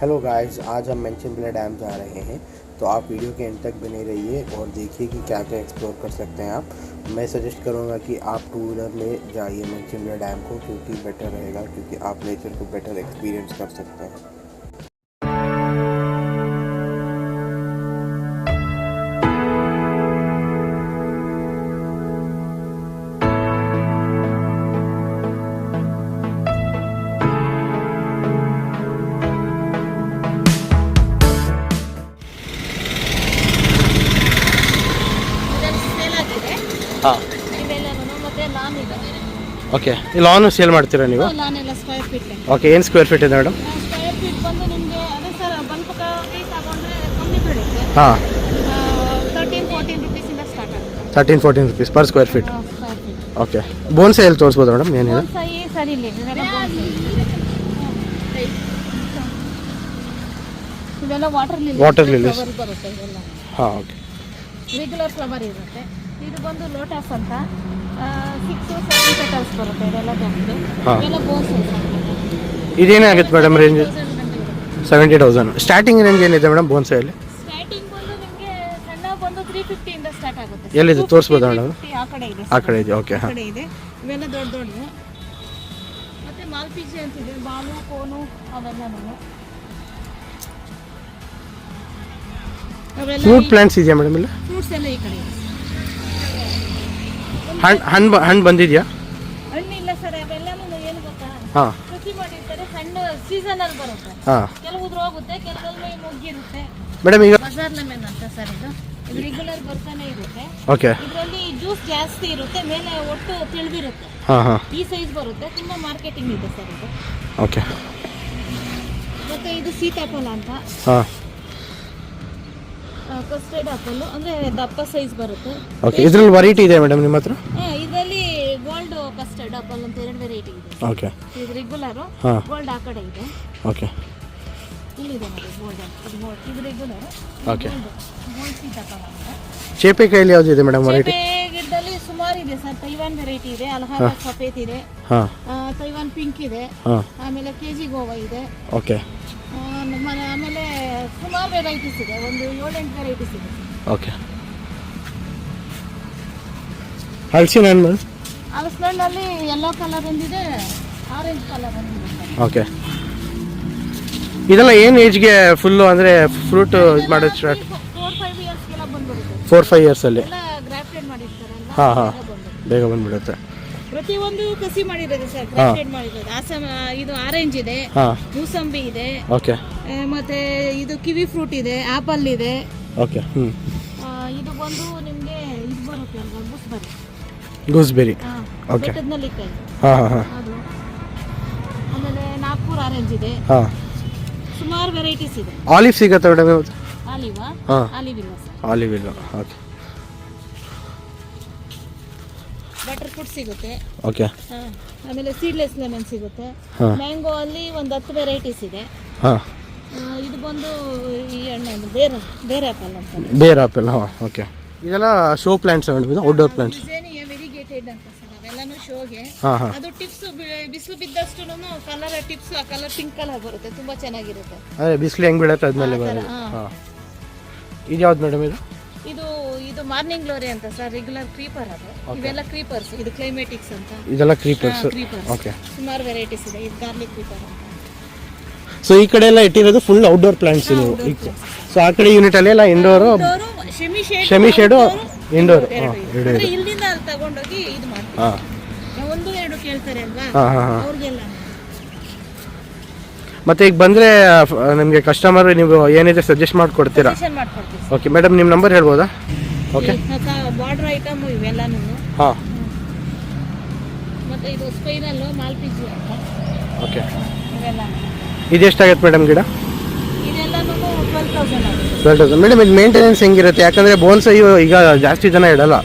Hello guys, आज हम मेंचनबिला dam जा रहे हैं। तो आप वीडियो के एंड तक बने रहिए और देखिए कि क्या क्या एक्सप्लोर कर सकते हैं आप। मैं सजेस्ट करूंगा कि आप टू व्हीलर में जाइए मेंचनबिला डैम को, क्योंकि बेटर रहेगा, क्योंकि आप नेचर को बेटर एक्सपीरियंस कर सकते हैं। ಹಾಂ, ಮತ್ತೆ ಲಾನ್ ಇದೆ. ಓಕೆ. ಈ ಲಾನು ಸೇಲ್ ಮಾಡ್ತೀರಾ ನೀವು? ಲಾನ್ ಎಲ್ಲ ಸ್ಕ್ವೇರ್ ಫೀಟ್. ಓಕೆ, ಏನು ಸ್ಕ್ವೇರ್ ಫೀಟ್ ಇದೆ ಮೇಡಮ್? ಸ್ಕ್ವೇರ್ ಫೀಟ್ ಬಂದು ನಿಮಗೆ ಅದೇ ಸರ್, ಬಲ್ಕ್ ತಗೊಂಡ್ರೆ ಕಮ್ಮಿ ಬೀಳುತ್ತೆ. ಹಾಂ, 13-14 ರುಪೀಸಿಂದ ಸ್ಟಾರ್ಟ್ ಆಗುತ್ತೆ. 13-14 rupees per square feet. Square feet. Okay. Bonsai ಎಲ್ಲಿ ತೋರಿಸ್ಬೋದಾ ಮೇಡಮ್? ಏನಿದೆ? ಸರಿ ಇಲ್ಲ, ಇದೆಲ್ಲ ವಾಟರ್ ಲಿಲ್ಲೀಸ್ ಬರುತ್ತೆ. ಇದೆಲ್ಲ ಹಾಂ, ಓಕೆ. ರೆಗ್ಯುಲರ್ ಫ್ಲವರ್ ಇರುತ್ತೆ. ಇದು ಬಂದು ಲೋಟಸ್ ಅಂತ 6-7 ಪೆಟಲ್ಸ್ ಬರುತ್ತೆ. ಇದೆಲ್ಲ ಜಾಸ್ತಿ. ಇದೆಲ್ಲ ಬೋನ್ಸ್. ಇದೇನೇ ಆಗುತ್ತೆ ಮೇಡಮ್ ರೇಂಜ್? 70,000. ಸ್ಟಾರ್ಟಿಂಗ್ ರೇಂಜ್ ಏನಿದೆ ಮೇಡಮ್ ಬೋನ್ಸೈಯಲ್ಲಿ? ಸ್ಟಾರ್ಟಿಂಗ್ ಬಂದು ನಿಮಗೆ ಸಣ್ಣ ಬಂದು 350 ಇಂದ ಸ್ಟಾರ್ಟ್ ಆಗುತ್ತೆ. ಎಲ್ಲಿದೆ ತೋರಿಸ್ಬೋದಾ ಮೇಡಮ್? ಆ ಕಡೆ ಇದೆ. ಆ ಕಡೆ ಇದೆ. ಓಕೆ. ಆ ಕಡೆ ಇದೆ. ಇವೆಲ್ಲ ದೊಡ್ಡ ದೊಡ್ಡವು. ಮತ್ತೆ ಮಾಲ್ಪಿಜೆ ಅಂತಿದೆ, ಬಾಲು ಕೋನು ಅವೆಲ್ಲನೂ. ಫ್ರೂಟ್ ಪ್ಲಾಂಟ್ಸ್ ಇದೆಯಾ ಮೇಡಮ್ ಇಲ್ಲ? ಫ್ರೂಟ್ಸ್ ಎಲ್ಲ ಈ ಕಡೆ ಇದೆ. ಹಣ್ಣು ಬಂದಿದೆಯಾ? ಹಣ್ಣಿಲ್ಲ ಸರ್, ಅವೆಲ್ಲನೂ ಏನು ಗೊತ್ತಾ, ಹಾಂ, ಕೃಷಿ ಮಾಡಿರ್ತಾರೆ. ಸಣ್ಣ ಸೀಸನಲ್ಲಿ ಬರುತ್ತೆ. ಹಾಂ. ಕೆಲವು ಉದುರೋಗುತ್ತೆ, ಕೆಲವೊಮ್ಮೆ ಮುಗ್ಗಿರುತ್ತೆ. ಮೇಡಮ್ ಈಗ ಬಜಾರ್ ಲೆಮನ್ ಅಂತ ಸರ್, ಇದು ರೆಗ್ಯುಲರ್ ಬರ್ತಾನೆ ಇರುತ್ತೆ. ಓಕೆ. ಇದರಲ್ಲಿ ಜ್ಯೂಸ್ ಜಾಸ್ತಿ ಇರುತ್ತೆ, ಮೇಲೆ ಒಟ್ಟು ತಿಳಿದಿರುತ್ತೆ. ಹಾಂ ಹಾಂ, ಈ ಸೈಜ್ ಬರುತ್ತೆ. ತುಂಬ ಮಾರ್ಕೆಟಿಂಗ್ ಇದೆ ಸರ್ ಇದು. ಓಕೆ. ಮತ್ತೆ ಇದು ಸೀತಾಫಲ ಅಂತ, ಹಾಂ, ಕಸ್ಟರ್ಡ್ ಆಪಲ್ ಅಂದ್ರೆ ದಪ್ಪ ಸೈಜ್ ಬರುತ್ತೆ. ಓಕೆ. ಇದರಲ್ಲಿ ವೆರೈಟಿ ಇದೆ ಮೇಡಮ್ ನಿಮ್ಮ ಹತ್ರ? ಇದರಲ್ಲಿ ಗೋಲ್ಡ್ ಕಸ್ಟರ್ಡ್ ಆಪಲ್ ಅಂತ 2 ವೆರೈಟಿ ಇದೆ. ಓಕೆ. ಇದು ರೆಗ್ಯುಲರ್, ಹಾಂ, ಗೋಲ್ಡ್ ಆ ಕಡೆ ಇದೆ. ಓಕೆ. ಇಲ್ಲಿದೆ ನೋಡಿ ಗೋಲ್ಡ್. ಇದು ರೆಗ್ಯುಲರ್. ಓಕೆ. ಗೋಲ್ಡ್ ಸೀತಾಫಲ ಅಂತ. ಚೇಪೆಕಾಯಲ್ಲಿ ಯಾವ್ದು ಇದೆ ಮೇಡಮ್ ವೆರೈಟಿ? ಗಿಡದಲ್ಲಿ ಸುಮಾರು ಇದೆ ಸರ್. ತೈವಾನ್ ವೆರೈಟಿ ಇದೆ, ಅಲಹಾಬಾದ್ ಸಫೇದ್ ಇದೆ, ಹಾಂ, ತೈವಾನ್ ಪಿಂಕ್ ಇದೆ, ಹಾಂ, ಆಮೇಲೆ ಕೆಜಿ ಗೋವಾ ಇದೆ. ಓಕೆ. ಆಮೇಲೆ ಸುಮಾರು ವೆರೈಟೀಸ್ ಇದೆ, ಒಂದು 7-8 ವೆರೈಟೀಸ್ ಇದೆ. ಓಕೆ. ಹಲಸಿನ ಹಣ್ಣು ಮೇಡಮ್? ಹಲಸಿನಲ್ಲಿ ಯೆಲ್ಲೋ ಕಲರ್ ಬಂದಿದೆ, ಆರೆಂಜ್ ಕಲರ್ ಬಂದಿದೆ. ಓಕೆ. ಇದೆಲ್ಲ ಏನು ಏಜ್ಗೆ ಫುಲ್ಲು ಅಂದರೆ ಫ್ರೂಟ್ ಇದು ಮಾಡೋದು ಸ್ಟಾರ್ಟ್? 4-5 ಇಯರ್ಸ್ಗೆಲ್ಲ ಬಂದ್ಬಿಡುತ್ತೆ. 4-5 ಇಯರ್ಸಲ್ಲಿ? ಎಲ್ಲ ಗ್ರಾಫ್ಟೆಡ್ ಮಾಡಿರ್ತಾರಲ್ಲ. ಹಾಂ ಹಾಂ, ಬೇಗ ಬಂದ್ಬಿಡುತ್ತೆ. ಪ್ರತಿಯೊಂದು ಕಸಿ ಮಾಡಿರೋದು ಸರ್, ಗ್ರಾಫ್ಟೆಡ್ ಮಾಡಿರೋದು. ಇದು ಆರೆಂಜ್ ಇದೆ, ಹಾಂ, ಮೂಸಂಬಿ ಇದೆ, ಓಕೆ. ಮತ್ತೆ ಇದು ಕಿವಿ ಫ್ರೂಟ್ ಇದೆ, ಆಪಲ್ ಇದೆ. ಓಕೆ. ಹ್ಞೂ. ಇದು ಬಂದು ನಿಮಗೆ ಇದು ಬರುತ್ತೆ ಅಲ್ವಾ, ಗೂಸ್ಬೆರಿ. ಗೂಸ್ಬೆರಿ. ಓಕೆ. ಬೆಟ್ಟದನೆಲ್ಲಿಕಾಯಿ ಹಾಂ ಹಾಂ ಹಾಂ, ಅದು. ಆಮೇಲೆ ನಾಗ್ಪುರ್ ಆರೆಂಜ್ ಇದೆ. ಹಾಂ. ಸುಮಾರು ವೆರೈಟೀಸ್ ಇದೆ. ಆಲಿವ್ ಸಿಗುತ್ತೆ ಮೇಡಮ್ ಇವತ್ತು? ಆಲಿವಾ? ಹಾಂ, ಆಲಿವ್ ಇಲ್ಲ ಸರ್. ಆಲಿವ್ ಇಲ್ಲ. ಓಕೆ. ಬಟರ್ ಫ್ರೂಟ್ ಸಿಗುತ್ತೆ. ಓಕೆ. ಆಮೇಲೆ ಸೀಡ್ಲೆಸ್ ಲೆಮನ್ ಸಿಗುತ್ತೆ. ಹಾಂ. ಮ್ಯಾಂಗೋ ಅಲ್ಲಿ ಒಂದು 10 ವೆರೈಟೀಸ್ ಇದೆ. ಹಾಂ. ಇದು ಬಂದು ಈ ಹಣ್ಣು ಬೇರೆ ಆಪಲ್ ಅಂತ. ಬೇರ್ ಆಪಲ್. ಹಾಂ, ಓಕೆ. ಇದೆಲ್ಲ ಶೋ ಪ್ಲಾಂಟ್ಸ್ ಮೇಡಮ್, ಇದು ಔಟ್ಡೋರ್ ಪ್ಲಾಂಟ್ಸ್? ವೆರಿಗೇಟೆಡ್ ಅಂತ ಸರ್, ಅವೆಲ್ಲನೂ ಶೋಗೆ. ಹಾಂ ಹಾಂ. ಅದು ಟಿಪ್ಸ್ ಬಿಸಿಲು ಬಿದ್ದಷ್ಟು ಕಲರ್ ಟಿಪ್ಸ್, ಆ ಕಲರ್ ಪಿಂಕ್ ಕಲರ್ ಬರುತ್ತೆ, ತುಂಬಾ ಚೆನ್ನಾಗಿರುತ್ತೆ. ಅದೇ ಬಿಸಿಲು ಹೆಂಗೆ ಬೀಳುತ್ತೆ ಅದ್ಮೇಲೆ ಆ ಥರ, ಬರೋದು. ಹಾಂ. ಹಾಂ. ಇದು ಯಾವ್ದು ಮೇಡಮ್ ಇದು? ಇದು ಮಾರ್ನಿಂಗ್ ಗ್ಲೋರಿ ಅಂತ ಸರ್, ರೆಗ್ಯುಲರ್ ಕ್ರೀಪರ್ ಅದು. ಇವೆಲ್ಲ ಕ್ರೀಪರ್ಸ್. ಇದು ಕ್ಲೈಮೇಟಿಕ್ಸ್ ಅಂತ. ಇದೆಲ್ಲ ಕ್ರೀಪರ್ಸ್. ಕ್ರೀಪರ್ಸ್. ಓಕೆ. ಸುಮಾರು ವೆರೈಟೀಸ್ ಇದೆ. ಇದು ಗಾರ್ಲಿಕ್ ಕ್ರೀಪರ್ ಅಂತ. ಸೊ ಈ ಕಡೆ ಎಲ್ಲ ಇಟ್ಟಿರೋದು ಫುಲ್ ಔಟ್ಡೋರ್ ಪ್ಲಾಂಟ್ಸ್ ನೀವು? ಸೊ ಆ ಕಡೆ ಯೂನಿಟ್ ಅಲ್ಲಿ ಎಲ್ಲ ಇಂಡೋರು, ಶೆಮಿ ಶೇಡು, ಇಂಡೋರ್. ಇಲ್ಲಿಂದ ಅಲ್ಲಿ ತಗೊಂಡೋಗಿ ಇದು ಮಾಡ್ತೀವಿ. ಹಾಂ. 1-2 ಕೇಳ್ತಾರೆ ಅಲ್ವಾ, ಹಾಂ ಹಾಂ ಹಾಂ. ಅವ್ರಿಗೆಲ್ಲ ಮತ್ತೆ ಈಗ ಬಂದರೆ ನಿಮಗೆ ಕಸ್ಟಮರ್ ನೀವು ಏನಿದೆ ಸಜೆಸ್ಟ್ ಮಾಡಿಕೊಡ್ತೀರಾ? ಸಜೆಷನ್ ಮಾಡ್ಕೊಡ್ತೀವಿ. ಓಕೆ ಮೇಡಮ್, ನಿಮ್ಮ ನಂಬರ್ ಹೇಳ್ಬೋದಾ? ಓಕೆ. ಬಾರ್ಡರ್ ಐಟಮ್ ಇವೆಲ್ಲನೂ. ಹಾಂ. ಮತ್ತೆ ಇದು ಸ್ಪೈನಲ್ಲು, ಮಾಲ್ಪಿಜಿ ಅಂತ. ಓಕೆ. ಇವೆಲ್ಲ ಇದೆಷ್ಟಾಗತ್ತೆ ಮೇಡಮ್ ಗಿಡ? ಇದೆಲ್ಲನೂ 12,000 ಆಗುತ್ತೆ. 12,000. ಮೇಡಮ್ ಇದು ಮೇಂಟೆನೆನ್ಸ್ ಹೆಂಗಿರುತ್ತೆ? ಯಾಕಂದರೆ ಬೋನ್ಸೈ ಈಗ ಜಾಸ್ತಿ ಜನ ಇಡಲ್ಲ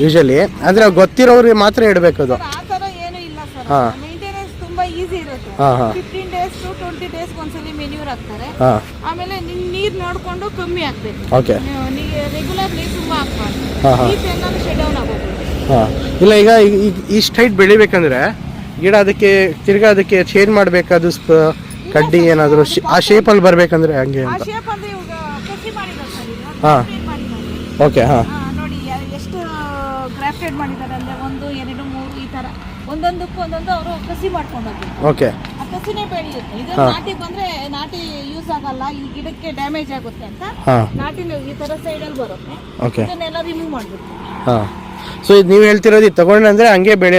ಯೂಶಲಿ, ಅಂದರೆ ಗೊತ್ತಿರೋರಿಗೆ ಮಾತ್ರ ಇಡಬೇಕು ಅದು. ಆ ಥರ ಏನೂ ಇಲ್ಲ ಸರ್. ಹಾಂ. ಮೇಂಟೆನೆನ್ಸ್ ತುಂಬ ಈಸಿ ಇರುತ್ತೆ. ಹಾಂ ಹಾಂ. 15 days to 20 days ಒಂದ್ಸಲಿ ಮೆನ್ಯೂರ್ ಹಾಕ್ತಾರೆ. ಹಾಂ. ಆಮೇಲೆ ನೀರು ನೋಡಿಕೊಂಡು ಕಮ್ಮಿ ಹಾಕ್ಬೇಕು. ಓಕೆ. ರೆಗ್ಯುಲರ್ ನೀರು ತುಂಬ ಹಾಕ್ಬಾರ್ದು. ಹಾಂ ಹಾಂ. ನೀರು ಎಲ್ಲನೂ ಶೆಡ್ ಡೌನ್ ಆಗೋದು. ಹಾಂ. ಇಲ್ಲ ಈಗ ಇಷ್ಟು ಹೈಟ್ ಬೆಳಿಬೇಕಂದ್ರೆ ಗಿಡ ಅದಕ್ಕೆ ತಿರ್ಗಾ ಅದಕ್ಕೆ ಚೇಂಜ್ ಮಾಡಬೇಕಾದ ಕಡ್ಡಿ ಏನಾದರೂ ಆ ಶೇಪಲ್ಲಿ ಬರಬೇಕಂದ್ರೆ ಹಂಗೆ ಆ ಅಂತ. ಶೇಪ್ ಅಂದ್ರೆ ಇವಾಗ ಕಸಿ ಮಾಡಿದ್ದಾರೆ ಸರ್ ಇದು. ಹಾಂ grafted ಮಾಡಿದ್ದಾರೆ. ಓಕೆ ಹಾಂ ನೋಡಿ ಎಷ್ಟು ಗ್ರಾಫ್ಟೆಡ್ ಮಾಡಿದ್ದಾರೆ ಅಂದ್ರೆ 1 2 3 ಈ ತರ ಒಂದೊಂದಕ್ಕೂ ಒಂದೊಂದು ಅವರು ಕಸಿ ಮಾಡ್ಕೊಂಡು ಹೋಗ್ತಾರೆ. ಓಕೆ ಆ ಕಸಿನೇ ಬೆಳೆಯುತ್ತೆ. ಇದು ನಾಟಿ ಬಂದ್ರೆ ನಾಟಿ ಯೂಸ್ ಆಗಲ್ಲ, ಈ ಗಿಡಕ್ಕೆ ಡ್ಯಾಮೇಜ್ ಆಗುತ್ತೆ ಅಂತ ಹಾಂ ನಾಟಿ ಈ ತರ ಸೈಡಲ್ಲಿ ಬರುತ್ತೆ. ಓಕೆ ಇದನ್ನೆಲ್ಲ ರಿಮೂವ್ ಮಾಡ್ಬಿಡ್ತೀವಿ. ಹಾಂ ಸೊ ಇದು ನೀವು ಹೇಳ್ತಿರೋದು ಇದು ತಗೊಂಡ್ರೆ ಅಂದರೆ ಹಂಗೆ ಬರೀ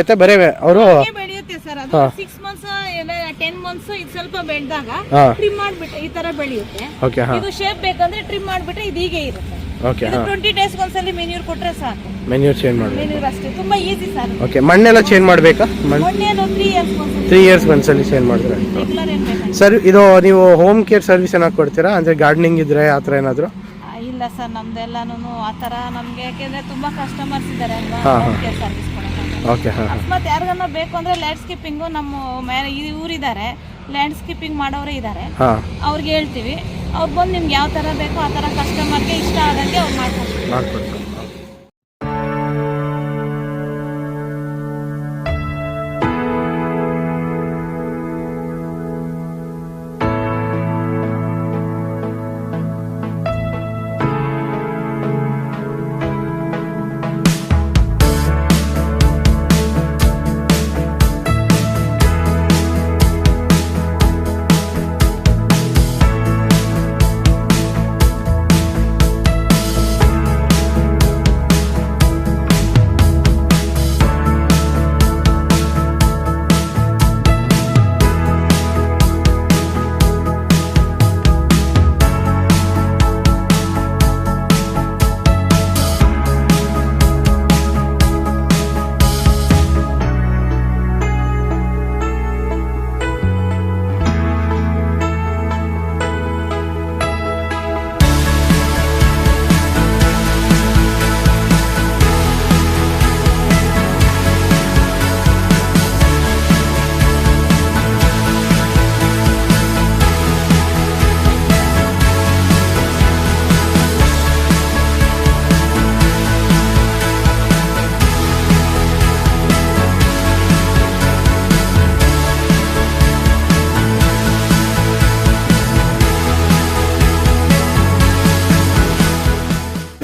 ಅವರು ಹಂಗೆ ಬೆಳೆಯುತ್ತೆ ಸರ್. ಅದು 6 ಮಂತ್ಸ್ ಇಲ್ಲ 10 ಮಂತ್ಸ್ ಇದು ಸ್ವಲ್ಪ ಬೆಳೆದಾಗ ಟ್ರಿಮ್ ಮಾಡ್ಬಿಟ್ಟು ಈ ತರ ಬೆಳೆಯುತ್ತೆ. ಓಕೆ ಹಾಂ ಇದು ಶೇಪ್ ಬೇಕಂದ್ರೆ ಟ್ರಿಮ್ ಮಾಡ್ಬಿಟ್ರೆ ಇದು ಹೀಗೆ ಇರುತ್ತೆ. ಓಕೆ ಇದು ಹಾಂ 20 ಡೇಸ್ ಒಂದ್ಸಲಿ ಮೆನ್ಯೂರ್ ಕೊಟ್ರೆ ಸಾಕು. ಮೆನ್ಯೂರ್ ಚೇಂಜ್ ಮಾಡಬೇಕು. ಮೆನ್ಯೂರ್ ಅಷ್ಟೇ, ತುಂಬಾ ಈಸಿ ಸರ್. ಓಕೆ ಮಣ್ಣೆಲ್ಲ ಚೇಂಜ್ ಮಾಡಬೇಕಾ? ಮೊನ್ನೇನು 3 ಇಯರ್ಸ್ ಒಂದ್ಸಲಿ 3 ಇಯರ್ಸ್ ಒಂದ್ಸಲಿ ಚೇಂಜ್ ಮಾಡಿದ್ರೆ ರೆಗ್ಯುಲರ್ ಏನ್ ಬೇಕಾಗಿಲ್ಲ. ಸರ್ ಇದು ನೀವು ಹೋಮ್ ಕೇರ್ ಸರ್ವಿಸ್ ಏನಾದ್ರು ಕೊಡ್ತೀರಾ? ಅಂದರೆ ಗಾರ್ಡನಿಂಗ್ ಇದ್ರೆ ಆ ಥರ ಏನಾದರೂ? ಇಲ್ಲ ಸರ್, ನಮ್ದೆಲ್ಲಾನು ಆ ಥರ ನಮಗೆ ಯಾಕೆಂದ್ರೆ ತುಂಬಾ ಕಸ್ಟಮರ್ಸ್ ಇದ್ದಾರೆ ಅಲ್ವಾ, ಸರ್ವಿಸ್ ಕೊಡೋಕೆ. ಓಕೆ ಹಾಂ ಅಕಸ್ಮಾತ್ ಯಾರಿಗನ್ನ ಬೇಕು ಅಂದ್ರೆ ಲ್ಯಾಂಡ್ಸ್ಕೇಪಿಂಗು ನಮ್ಮ ಊರಿದ್ದಾರೆ, ಲ್ಯಾಂಡ್ಸ್ಕೇಪಿಂಗ್ ಮಾಡೋರೇ ಇದ್ದಾರೆ. ಹಾಂ ಅವ್ರಿಗೆ ಹೇಳ್ತೀವಿ, ಅವ್ರು ಬಂದು ನಿಮ್ಗೆ ಯಾವ ಥರ ಬೇಕೋ ಆ ಥರ ಕಸ್ಟಮರ್ಗೆ ಇಷ್ಟ ಆದಂಗೆ ಅವ್ರು ಮಾಡ್ಕೊಡ್ತೀವಿ.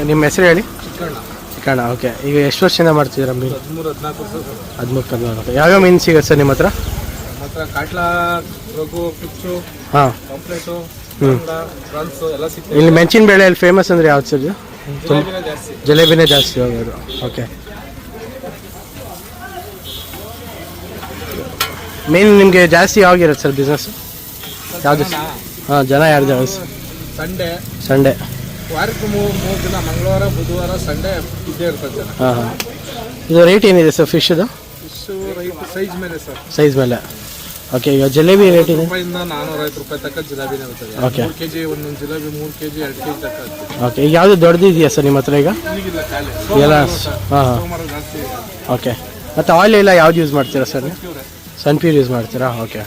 ನಿಮ್ಮ ಹೆಸರು ಹೇಳಿ? ಚಿಕ್ಕಣ್ಣ. ಓಕೆ, ಈಗ ಎಷ್ಟು ವರ್ಷದಿಂದ ಮಾಡ್ತಿದ್ದೀರಾ ಮೀನು? 13-14 ಯಾವ್ಯಾವ ಮೀನು ಸಿಗುತ್ತೆ ಸರ್ ನಿಮ್ಮ ಹತ್ರ? ಕಾಟ್ಲಾ, ರಘು, ಪಿಚ್ಚು, ಹಾಂ ಪಾಂಪ್ಲೆಟು, ಪ್ರಾನ್ಸ್ ಎಲ್ಲ ಸಿಗ್ತದೆ. ಇಲ್ಲಿ ಮೆಣಸಿನ ಬೇಳೆಯಲ್ಲಿ ಫೇಮಸ್ ಅಂದರೆ ಯಾವ್ದು ಸರ್? ಜಾಸ್ತಿ ಜಲೇಬಿನೇ ಜಾಸ್ತಿ ಹೋಗೋದು. ಓಕೆ, ಮೇನ್ ನಿಮಗೆ ಜಾಸ್ತಿ ಯಾವಾಗಿರುತ್ತೆ ಸರ್ ಬಿಸ್ನೆಸ್? ಯಾವುದು? ಹಾಂ, ಜನ ಯಾರು ಜಾಸ್ತಿ? ಸಂಡೇ ವಾರಕ್ಕೆ 3 ದಿನ, ಮಂಗಳವಾರ, ಬುಧವಾರ, ಸಂಡೇ ಇದ್ದೇ ಇರ್ತದೆ ಜನ. ಹಾಂ ಹಾಂ. ಇದು ರೇಟ್ ಏನಿದೆ ಸರ್ ಫಿಶ್ದು? ಫಿಶು ರೈಟ್ ಸೈಜ್ ಮೇಲೆ ಸರ್, ಸೈಜ್ ಮೇಲೆ. ಓಕೆ, ಈಗ ಜಲೇಬಿ ರೇಟ್ ಇದೆ? ರೂಪಾಯಿಂದ 450 ರೂಪಾಯಿ ತನಕ ಜಿಲೇಬಿನೇ ಬರ್ತದೆ. ಓಕೆ. 3 kg ಒಂದೊಂದು ಜಿಲೇಬಿ, 3 kg 2 kg ತನಕ ಆಗ್ತದೆ. ಓಕೆ, ಈಗ ಯಾವುದು ದೊಡ್ಡದು ಇದೆಯಾ ಸರ್ ನಿಮ್ಮ ಹತ್ರ ಈಗ? ಈಗಿಲ್ಲ, ಖಾಲಿ ಎಲ್ಲ ಹಾಂ ಹಾಂ. ಸೋಮವಾರ ಜಾಸ್ತಿ ಇದೆ. ಓಕೆ, ಮತ್ತು ಆಯಿಲ್ ಎಲ್ಲ ಯಾವ್ದು ಯೂಸ್ ಮಾಡ್ತೀರಾ ಸರ್? ಸನ್ಪ್ಯೂರ್ ಯೂಸ್ ಮಾಡ್ತೀರಾ? ಓಕೆ.